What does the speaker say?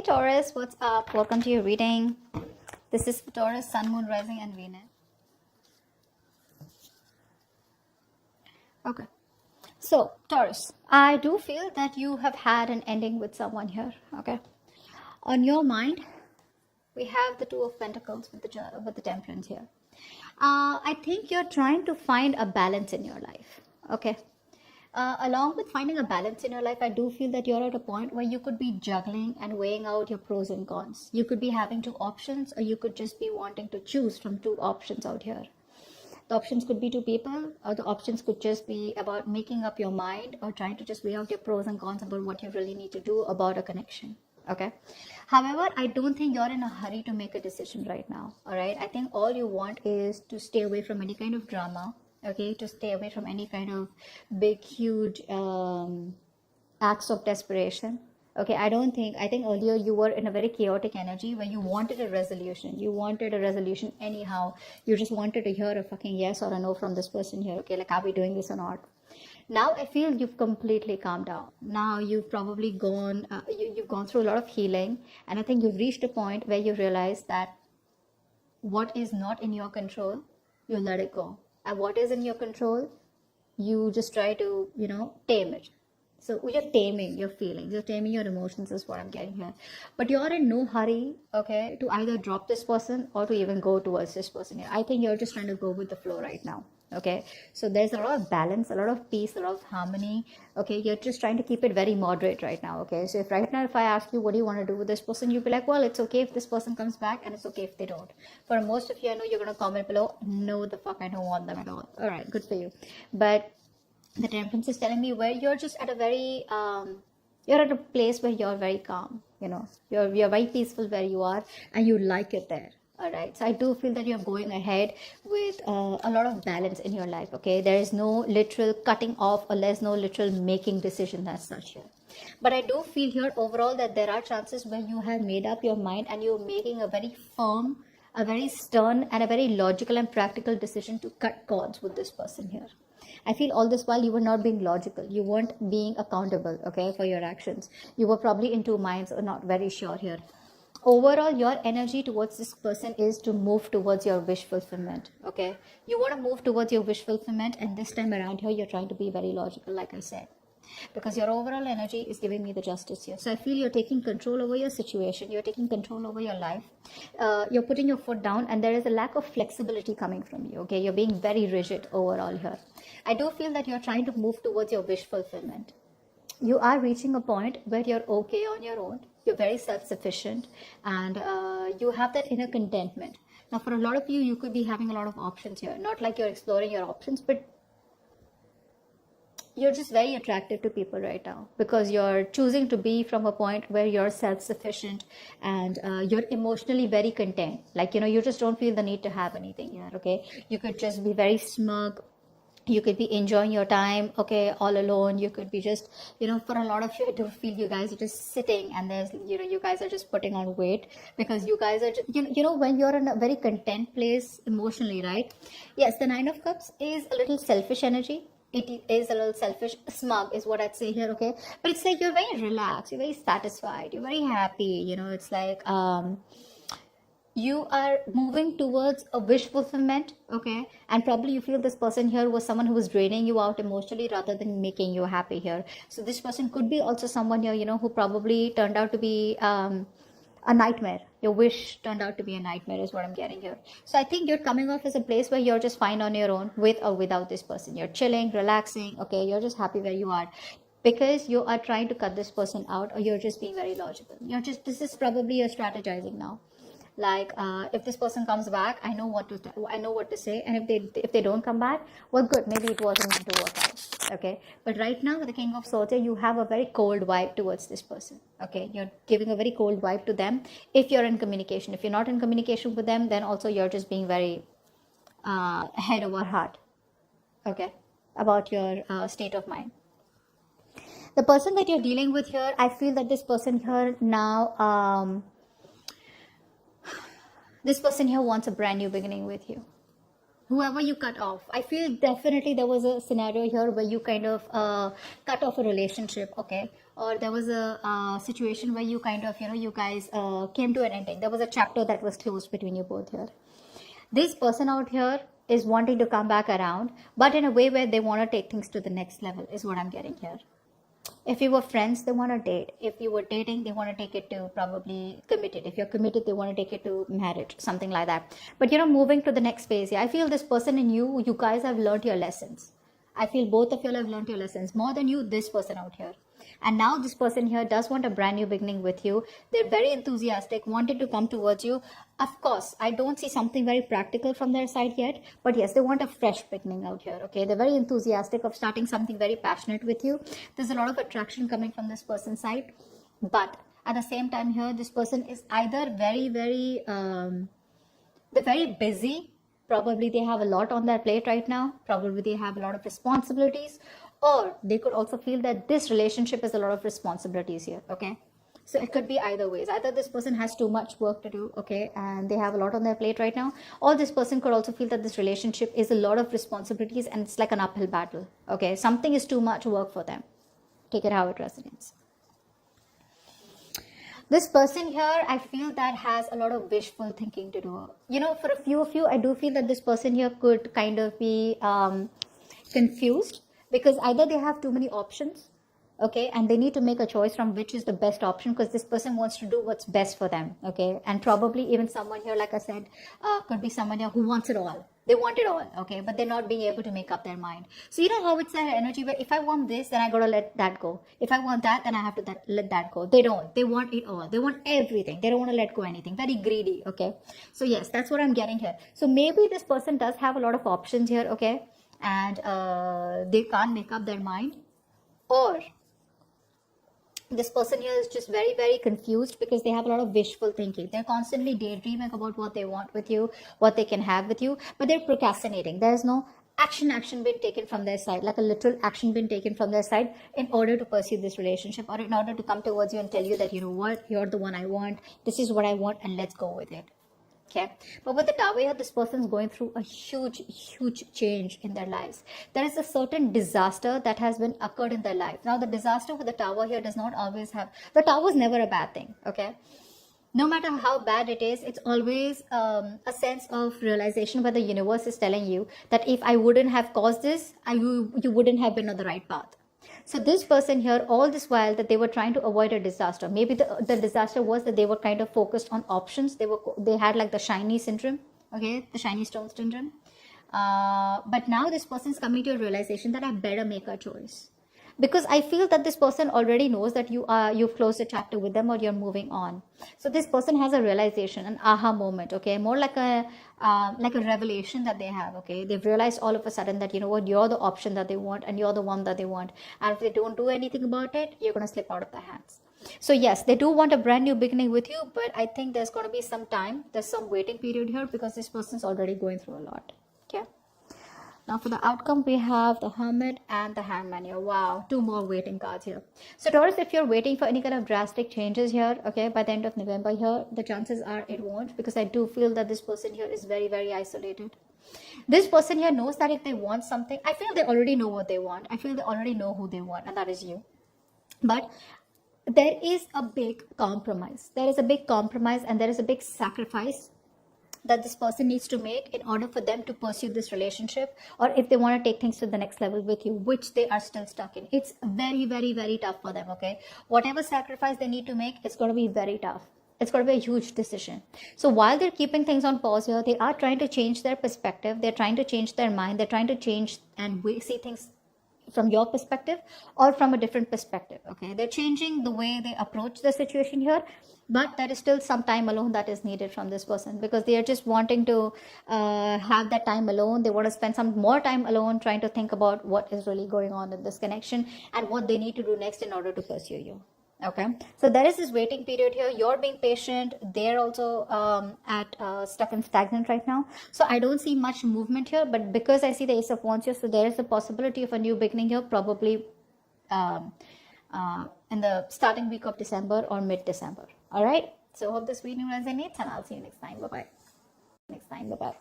Hey Taurus, what's up? Welcome to your reading. This is for Taurus, Sun, Moon, Rising, and Venus. Okay. So, Taurus, I do feel that you have had an ending with someone here. Okay. On your mind, we have the Two of Pentacles with the Temperance here. I think you're trying to find a balance in your life. Okay. Along with finding a balance in your life, I do feel that you're at a point where you could be juggling and weighing out your pros and cons. You could be having two options, or you could just be wanting to choose from two options out here. The options could be two people, or the options could just be about making up your mind or trying to just weigh out your pros and cons about what you really need to do about a connection. Okay. However, I don't think you're in a hurry to make a decision right now. All right. I think all you want is to stay away from any kind of drama. Okay, to stay away from any kind of big, huge acts of desperation. Okay, I think earlier you were in a very chaotic energy where you wanted a resolution. You wanted a resolution anyhow. You just wanted to hear a fucking yes or a no from this person here. Okay, like, are we doing this or not? Now I feel you've completely calmed down. Now you've probably you've gone through a lot of healing, and I think you've reached a point where you realize that what is not in your control, you let it go. And what is in your control, you just try to, tame it. So you're taming your feelings, you're taming your emotions is what I'm getting here. But you're in no hurry, okay, to either drop this person or to even go towards this person here. I think you're just trying to go with the flow right now. Okay, so there's a lot of balance, a lot of peace, a lot of harmony. Okay, you're just trying to keep it very moderate right now. Okay, so if right now if I ask you what do you want to do with this person, you'll be like, well, it's okay if this person comes back and it's okay if they don't. For most of you, I know you're going to comment below, no the fuck, I don't want them at all. All right, good for you. But the Temperance is telling me where you're just at a very you're at a place where you're very calm. You're very peaceful where you are, and you like it there. All right, so I do feel that you're going ahead with a lot of balance in your life. Okay, there is no literal cutting off, or there's no literal making decision as such here. But I do feel here overall that there are chances where you have made up your mind and you're making a very firm, a very stern, and a very logical and practical decision to cut cords with this person here. I feel all this while you were not being logical. You weren't being accountable, okay, for your actions. You were probably in two minds or not very sure here. Overall, your energy towards this person is to move towards your wish fulfillment. Okay, you want to move towards your wish fulfillment, and this time around here you're trying to be very logical, like I said, because your overall energy is giving me the Justice here. So I feel you're taking control over your situation, you're taking control over your life, you're putting your foot down, and there is a lack of flexibility coming from you. Okay, you're being very rigid overall here. I do feel that you're trying to move towards your wish fulfillment. You are reaching a point where you're okay on your own. You're very self-sufficient, and you have that inner contentment. Now, for a lot of you, you could be having a lot of options here. Not like you're exploring your options, but you're just very attractive to people right now because you're choosing to be from a point where you're self-sufficient and you're emotionally very content. Like, you just don't feel the need to have anything here, okay? You could just be very smug. You could be enjoying your time, okay, all alone. You could be just, for a lot of you, I do feel you guys are just sitting, and there's, you guys are just putting on weight because you guys are, just, when you're in a very content place emotionally, right? Yes, the Nine of Cups is a little selfish energy. It is a little selfish, smug is what I'd say here, okay? But it's like you're very relaxed, you're very satisfied, you're very happy, it's like, you are moving towards a wish fulfillment, okay? And probably you feel this person here was someone who was draining you out emotionally rather than making you happy here. So this person could be also someone here, who probably turned out to be a nightmare. Your wish turned out to be a nightmare is what I'm getting here. So I think you're coming off as a place where you're just fine on your own with or without this person. You're chilling, relaxing, okay? You're just happy where you are, because you are trying to cut this person out, or you're just being very logical. This is probably your strategizing now. Like, if this person comes back, I know what to say, and if they don't come back, well, good, maybe it wasn't meant to work out, okay? But right now with the King of Swords, you have a very cold vibe towards this person, okay? You're giving a very cold vibe to them if you're in communication. If you're not in communication with them, then also you're just being very head over heart, okay, about your state of mind. The person that you're dealing with here, I feel that this person here now, this person here wants a brand new beginning with you. Whoever you cut off, I feel definitely there was a scenario here where you kind of cut off a relationship, okay? or there was a situation where you kind of, you guys came to an ending. There was a chapter that was closed between you both here. This person out here is wanting to come back around, but in a way where they want to take things to the next level is what I'm getting here. If you were friends, they want to date. If you were dating, they want to take it to probably committed. If you're committed, they want to take it to marriage, something like that. But moving to the next phase. Yeah, I feel this person and you guys have learned your lessons. I feel both of you have learned your lessons more than you, this person out here. And now this person here does want a brand new beginning with you. They're very enthusiastic, wanted to come towards you. Of course, I don't see something very practical from their side yet. But yes, they want a fresh beginning out here. Okay, they're very enthusiastic of starting something very passionate with you. There's a lot of attraction coming from this person's side. But at the same time here, this person is either they're very busy. Probably they have a lot on their plate right now. Probably they have a lot of responsibilities. Or they could also feel that this relationship is a lot of responsibilities here, okay? So it could be either ways. Either this person has too much work to do, okay, and they have a lot on their plate right now. Or this person could also feel that this relationship is a lot of responsibilities and it's like an uphill battle, okay? Something is too much work for them. Take it how it resonates. This person here, I feel that has a lot of wishful thinking to do. For a few of you, I do feel that this person here could kind of be confused. Because either they have too many options, okay, and they need to make a choice from which is the best option, because this person wants to do what's best for them, okay, and probably even someone here, like I said, could be someone here who wants it all. They want it all, okay, but they're not being able to make up their mind. So how it's that energy where if I want this, then I gotta let that go. If I want that, then I have to let that go. They don't. They want it all. They want everything. They don't want to let go anything. Very greedy, okay. So yes, that's what I'm getting here. So maybe this person does have a lot of options here, okay, and they can't make up their mind, or this person here is just very, very confused because they have a lot of wishful thinking. They're constantly daydreaming about what they want with you, what they can have with you, but they're procrastinating. There's no action being taken from their side, like a literal action being taken from their side in order to pursue this relationship, or in order to come towards you and tell you that, what, you're the one I want, this is what I want, and let's go with it. Okay, but with the Tower here, this person is going through a huge change in their lives. There is a certain disaster that has been occurred in their life. Now, the disaster with the Tower here does not always have, the Tower is never a bad thing, okay? No matter how bad it is, it's always a sense of realization where the universe is telling you that if I wouldn't have caused this, you wouldn't have been on the right path. So this person here, all this while that they were trying to avoid a disaster, maybe the disaster was that they were kind of focused on options. They had like the shiny syndrome, okay, the shiny stone syndrome. But now this person is coming to a realization that I better make a choice, because I feel that this person already knows that you've closed a chapter with them, or you're moving on. So this person has a realization, an aha moment, okay, more like a revelation that they have, okay. They've realized all of a sudden that, what, you're the option that they want, and you're the one that they want, and if they don't do anything about it, you're going to slip out of their hands. So yes, they do want a brand new beginning with you, but I think there's going to be some time, there's some waiting period here, because this person's already going through a lot. Okay, now for the outcome, we have the Hermit and the Hangman here. Wow, two more waiting cards here. So Taurus, if you're waiting for any kind of drastic changes here, okay, by the end of November here, the chances are it won't, because I do feel that this person here is very, very isolated. This person here knows that if they want something, I feel they already know what they want. I feel they already know who they want, and that is you. But there is a big compromise. There is a big compromise, and there is a big sacrifice that this person needs to make in order for them to pursue this relationship, or if they want to take things to the next level with you, which they are still stuck in. It's very, very, very tough for them, okay? Whatever sacrifice they need to make, it's going to be very tough. It's going to be a huge decision. So while they're keeping things on pause here, they are trying to change their perspective. They're trying to change their mind. They're trying to change and see things from your perspective or from a different perspective, okay? They're changing the way they approach the situation here, but there is still some time alone that is needed from this person, because they are just wanting to have that time alone. They want to spend some more time alone trying to think about what is really going on in this connection and what they need to do next in order to pursue you. Okay, so there is this waiting period here. You're being patient. They're also stuck and stagnant right now. So I don't see much movement here, but because I see the Ace of Wands here, so there is a possibility of a new beginning here, probably in the starting week of December or mid-December. All right, so hope this video resonates, and I'll see you next time. Bye-bye.